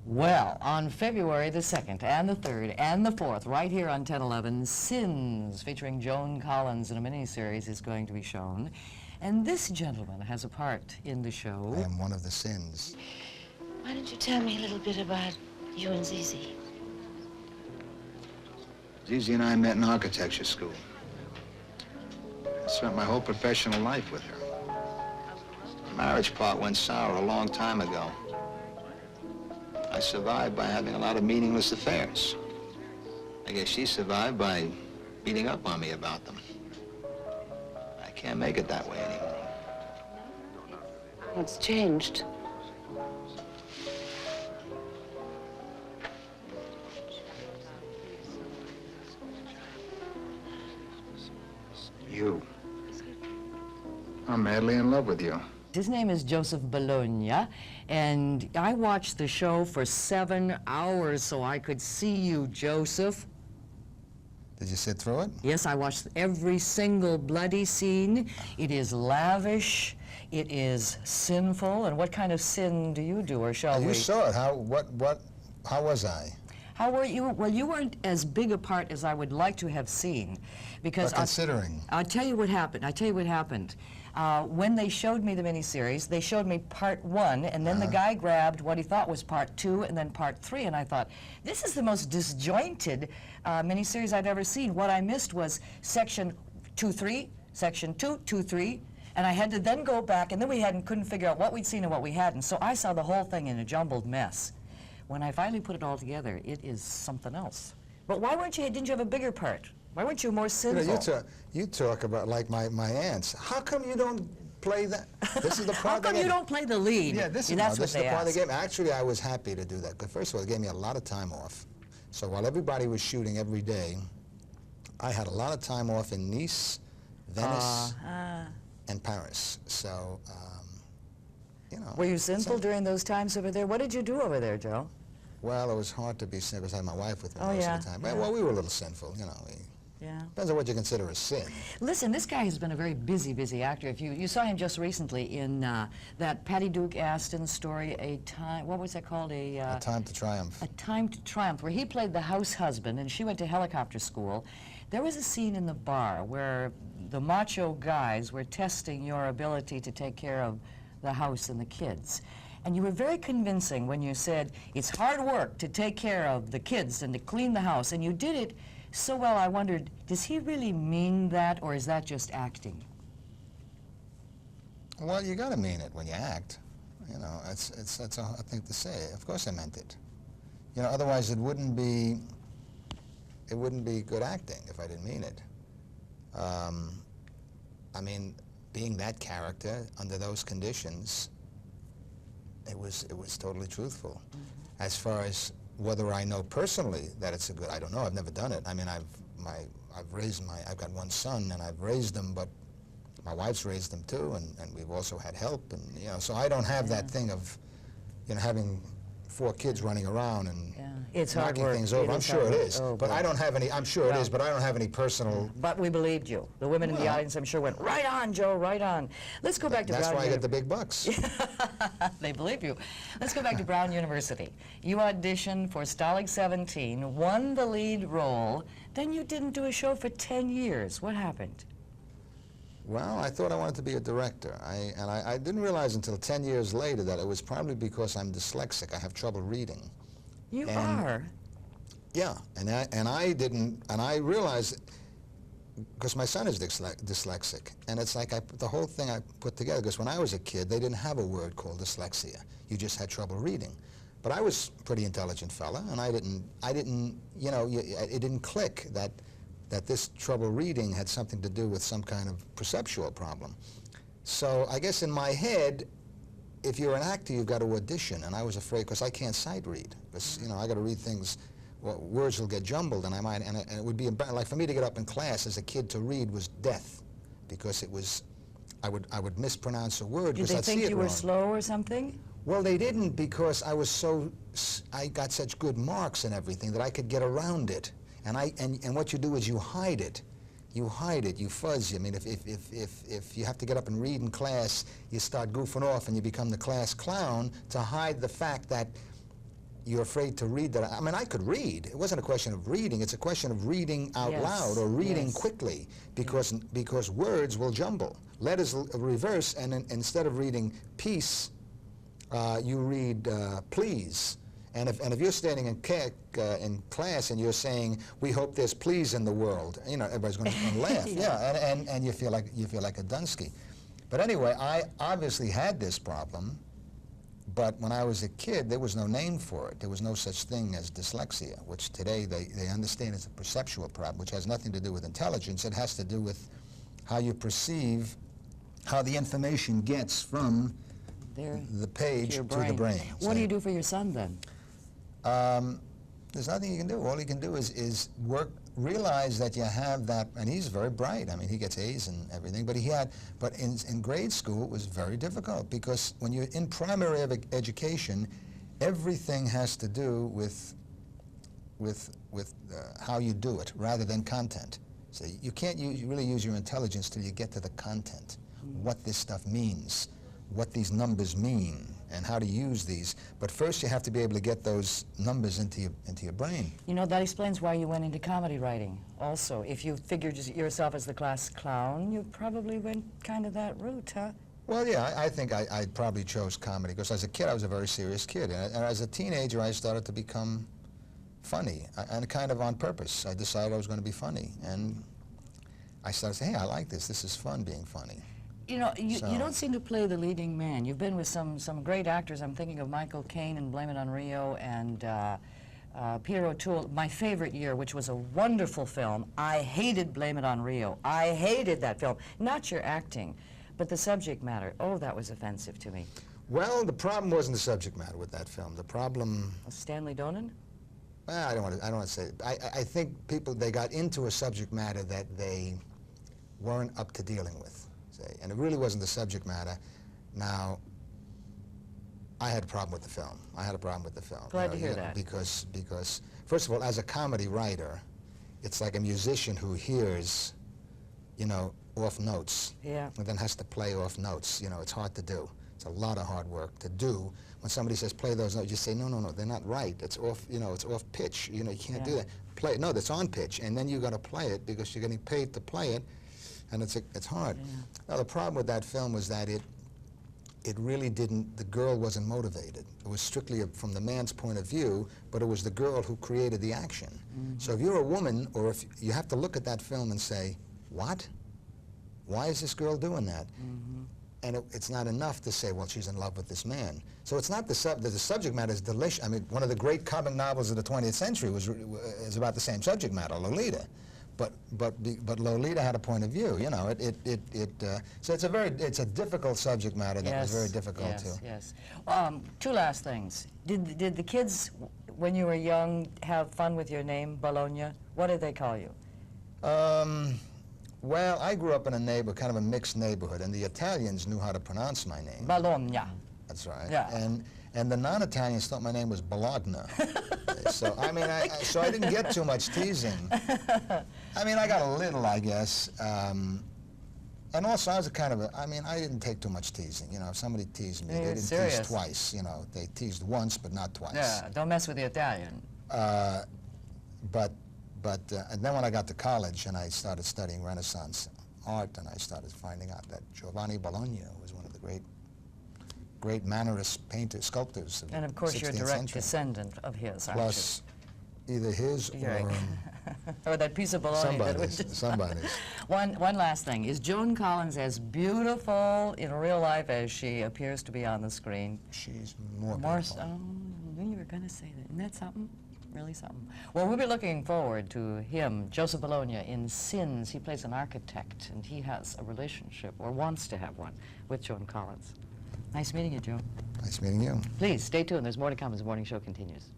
Well, on February the 2nd and the 3rd and the 4th, right here on 1011, Sins, featuring Joan Collins in a miniseries, is going to be shown. And this gentleman has a part in the show. I am one of the sins. Why don't you tell me a little bit about you and Zizi? Zizi and I met in architecture school. I spent my whole professional life with her. The marriage part went sour a long time ago. I survived by having a lot of meaningless affairs. I guess she survived by beating up on me about them. I can't make it that way anymore. What's changed? You. I'm madly in love with you. His name is Joseph Bologna, and I watched the show for 7 hours so I could see you, Joseph. Did you sit through it? Yes, I watched every single bloody scene. It is lavish, it is sinful, and what kind of sin do you do, or shall we? You saw it. How was I? How were you? Well, you weren't as big a part as I would like to have seen, because But considering. I'll tell you what happened. When they showed me the miniseries, they showed me part 1, and then the guy grabbed what he thought was part 2 and then part 3, and I thought, this is the most disjointed miniseries I've ever seen. What I missed was section 2-3, section 2-2-3, and I had to then go back, and then we couldn't figure out what we'd seen and what we hadn't, so I saw the whole thing in a jumbled mess. When I finally put it all together, it is something else. But why didn't you have a bigger part? Why weren't you more sinful? You know, you talk about like my aunts. How come you don't play that? This is the part. How come you don't play the lead? Yeah, this is the part they gave me. Actually, I was happy to do that. But first of all, it gave me a lot of time off. So while everybody was shooting every day, I had a lot of time off in Nice, Venice, and Paris. So, you know. Were you sinful during those times over there? What did you do over there, Joe? Well, it was hard to be sinful because I had my wife with me most of the time. Yeah. Well, we were a little sinful, you know. Depends on what you consider a sin. Listen, this guy has been a very busy actor. If you saw him just recently in that Patty Duke Aston story, what was that called? A Time to Triumph. A Time to Triumph, where he played the house husband, and she went to helicopter school. There was a scene in the bar where the macho guys were testing your ability to take care of the house and the kids. And you were very convincing when you said, it's hard work to take care of the kids and to clean the house, and you did it so well. I wondered, does he really mean that, or is that just acting? Well, you gotta mean it when you act. You know, that's a hard thing to say. Of course I meant it. You know, otherwise it wouldn't be good acting if I didn't mean it. I mean, being that character under those conditions, it was totally truthful. As far as whether I know personally that it's a good, I don't know. I've never done it. I mean, I've got one son and I've raised him, but my wife's raised him too, and we've also had help, and you know, so I don't have that thing of, you know, having 4 kids running around and it's hard knocking work. things over. I'm sure it is, oh, but I don't have any. I'm sure it is, but I don't have any personal. But we believed you. The women in the audience, I'm sure, went right on, Joe, right on. Let's go back to Brown. That's why I get the big bucks. They believe you. Let's go back to Brown University. You auditioned for Stalag 17, won the lead role, then you didn't do a show for 10 years. What happened? Well, I thought I wanted to be a director. I didn't realize until 10 years later that it was probably because I'm dyslexic. I have trouble reading. You are? Yeah, and I realized, because my son is dyslexic, and it's like the whole thing I put together, because when I was a kid, they didn't have a word called dyslexia. You just had trouble reading. But I was a pretty intelligent fella, and I didn't, you know, it didn't click that this trouble reading had something to do with some kind of perceptual problem. So I guess in my head, if you're an actor, you've got to audition, and I was afraid because I can't sight read. Because, you know, I got to read things, well, words will get jumbled, and it would be like for me to get up in class as a kid to read was death, because it was, I would mispronounce a word because I'd see it wrong. Did they think you were slow or something? Well, they didn't, because I got such good marks and everything that I could get around it. And what you do is you hide it. You hide it, you fuzz. I mean, if you have to get up and read in class, you start goofing off and you become the class clown to hide the fact that you're afraid to read that. I mean, I could read. It wasn't a question of reading. It's a question of reading out Yes, loud or reading yes. quickly, because words will jumble. Letters reverse, and instead of reading peace, you read please. And if you're standing in class and you're saying, "We hope there's please in the world," you know, everybody's going to laugh. Yeah, and you feel like a Dunsky. But anyway, I obviously had this problem. But when I was a kid, there was no name for it. There was no such thing as dyslexia, which today they understand is a perceptual problem, which has nothing to do with intelligence. It has to do with how you perceive, how the information gets from the page to the brain. What do you do for your son then? There's nothing you can do. All you can do is realize that you have that, and he's very bright. I mean, he gets A's and everything, but in grade school it was very difficult, because when you're in primary education, everything has to do with how you do it rather than content. So you can't really use your intelligence till you get to the content, what this stuff means, what these numbers mean, and how to use these. But first you have to be able to get those numbers into your brain. You know, that explains why you went into comedy writing also. If you figured yourself as the class clown, you probably went kind of that route, huh? Well, yeah, I think I probably chose comedy, because as a kid I was a very serious kid, and as a teenager I started to become funny, and kind of on purpose. I decided I was going to be funny, and I started saying, hey, I like this. This is fun, being funny. You know, you don't seem to play the leading man. You've been with some great actors. I'm thinking of Michael Caine in Blame It on Rio, and Peter O'Toole. My favorite year, which was a wonderful film. I hated Blame It on Rio. I hated that film. Not your acting, but the subject matter. Oh, that was offensive to me. Well, the problem wasn't the subject matter with that film. The problem... Stanley Donen? Well, I don't want to say it. I think they got into a subject matter that they weren't up to dealing with. And it really wasn't the subject matter. Now, I had a problem with the film. Glad to hear that. Because, first of all, as a comedy writer, it's like a musician who hears, you know, off notes. Yeah. And then has to play off notes. You know, it's hard to do. It's a lot of hard work to do. When somebody says play those notes, you say, no, they're not right. It's off, you know, it's off pitch. You know, you can't do that. Play it. No, that's on pitch. And then you got to play it because you're getting paid to play it. And it's hard. Yeah. Now, the problem with that film was that it really didn't, the girl wasn't motivated. It was strictly from the man's point of view, but it was the girl who created the action. Mm-hmm. So if you're a woman, or if you have to look at that film and say, what? Why is this girl doing that? Mm-hmm. And it's not enough to say, well, she's in love with this man. So it's not the subject matter is delicious. I mean, one of the great comic novels of the 20th century is about the same subject matter, Lolita. But Lolita had a point of view, you know. So it's a difficult subject matter that was very difficult to. Yes. Two last things. Did the kids, when you were young, have fun with your name, Bologna? What did they call you? Well, I grew up in a kind of a mixed neighborhood, and the Italians knew how to pronounce my name. Bologna. That's right. Yeah. And the non-Italians thought my name was Bologna. So, I mean, so I didn't get too much teasing. I mean, I got a little, I guess. And also, I was I didn't take too much teasing. You know, if somebody teased me, they didn't tease twice. You know, they teased once, but not twice. Yeah, don't mess with the Italian. And then when I got to college and I started studying Renaissance art, and I started finding out that Giovanni Bologna was one of the great Mannerist painters, sculptors of the 16th century. And of course, you're a direct descendant of his, aren't Plus, either his or... or that piece of bologna. Somebody's. One last thing. Is Joan Collins as beautiful in real life as she appears to be on the screen? She's more beautiful. Oh, I knew you were going to say that. Isn't that something? Really something. Well, we'll be looking forward to him, Joseph Bologna, in Sins. He plays an architect, and he has a relationship, or wants to have one, with Joan Collins. Nice meeting you, Joe. Nice meeting you. Please, stay tuned. There's more to come as the morning show continues.